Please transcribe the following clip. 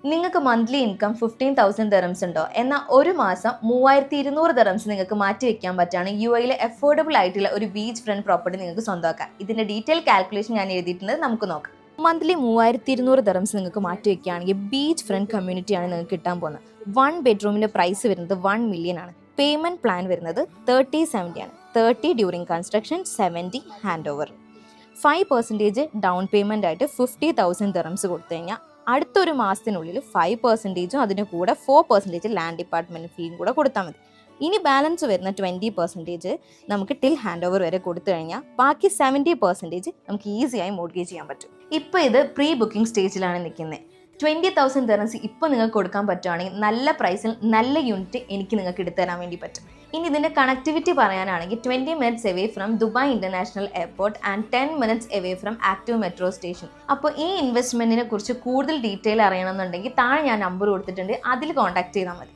നിങ്ങൾക്ക് monthly income 15,000 dirhams ഉണ്ടോ? എന്നാൽ ഒരു മാസം 3,200 ദിറംസ് നിങ്ങൾക്ക് മാറ്റി വെക്കാൻ പറ്റുകയാണ് UAE അഫോർഡബിൾ ആയിട്ടുള്ള ഒരു ബീച്ച് ഫ്രണ്ട് പ്രോപ്പർട്ടി നിങ്ങൾക്ക് സ്വന്തമാക്കാം. ഇതിന്റെ ഡീറ്റെയിൽ കാൽക്കുലേഷൻ ഞാൻ എഴുതിയിട്ടുണ്ട്, നമുക്ക് നോക്കാം. മന്ത്ലി 3,200 ദിറംസ് നിങ്ങൾക്ക് മാറ്റി വെക്കുകയാണെങ്കിൽ ബീച്ച് ഫ്രണ്ട് കമ്മ്യൂണിറ്റിയാണ് നിങ്ങൾക്ക് കിട്ടാൻ പോകുന്നത്. 1 ബെഡ്റൂമിന്റെ പ്രൈസ് വരുന്നത് 1 മില്യൺ ആണ്. പേയ്മെന്റ് പ്ലാൻ വരുന്നത് 30-70 ആണ്. 30 during construction, 70 hand over. 5% down payment ആയിട്ട് 50,000 ദിറംസ് കൊടുത്തു കഴിഞ്ഞാൽ അടുത്തൊരു മാസത്തിനുള്ളിൽ 5%ഉം അതിന് കൂടെ 4% ലാൻഡ് ഡിപ്പാർട്ട്മെന്റ് ഫീയും കൂടെ കൊടുത്താൽ മതി. ഇനി ബാലൻസ് വരുന്ന 20% നമുക്ക് ടിൽ ഹാൻഡ് ഓവർ വരെ കൊടുത്തു കഴിഞ്ഞാൽ ബാക്കി 70% നമുക്ക് ഈസിയായി മോർഗേജ് ചെയ്യാൻ പറ്റും. ഇപ്പോൾ ഇത് പ്രീ ബുക്കിംഗ് സ്റ്റേജിലാണ് നിൽക്കുന്നത്. 20,000 ദിറംസ് ഇപ്പോൾ നിങ്ങൾക്ക് കൊടുക്കാൻ പറ്റുവാണെങ്കിൽ നല്ല പ്രൈസിൽ നല്ല യൂണിറ്റ് എനിക്ക് നിങ്ങൾക്ക് എടുത്തുതരാൻ വേണ്ടി പറ്റും. ഇനി ഇതിൻ്റെ കണക്ടിവിറ്റി പറയാനാണെങ്കിൽ 20 minutes away from Dubai international airport and 10 minutes away from active metro station. അപ്പോൾ ഈ ഇൻവെസ്റ്റ്മെന്റിനെ കുറിച്ച് കൂടുതൽ ഡീറ്റെയിൽ അറിയണമെന്നുണ്ടെങ്കിൽ താഴെ ഞാൻ നമ്പർ കൊടുത്തിട്ടുണ്ട്, അതിൽ കോൺടാക്ട് ചെയ്താൽ മതി.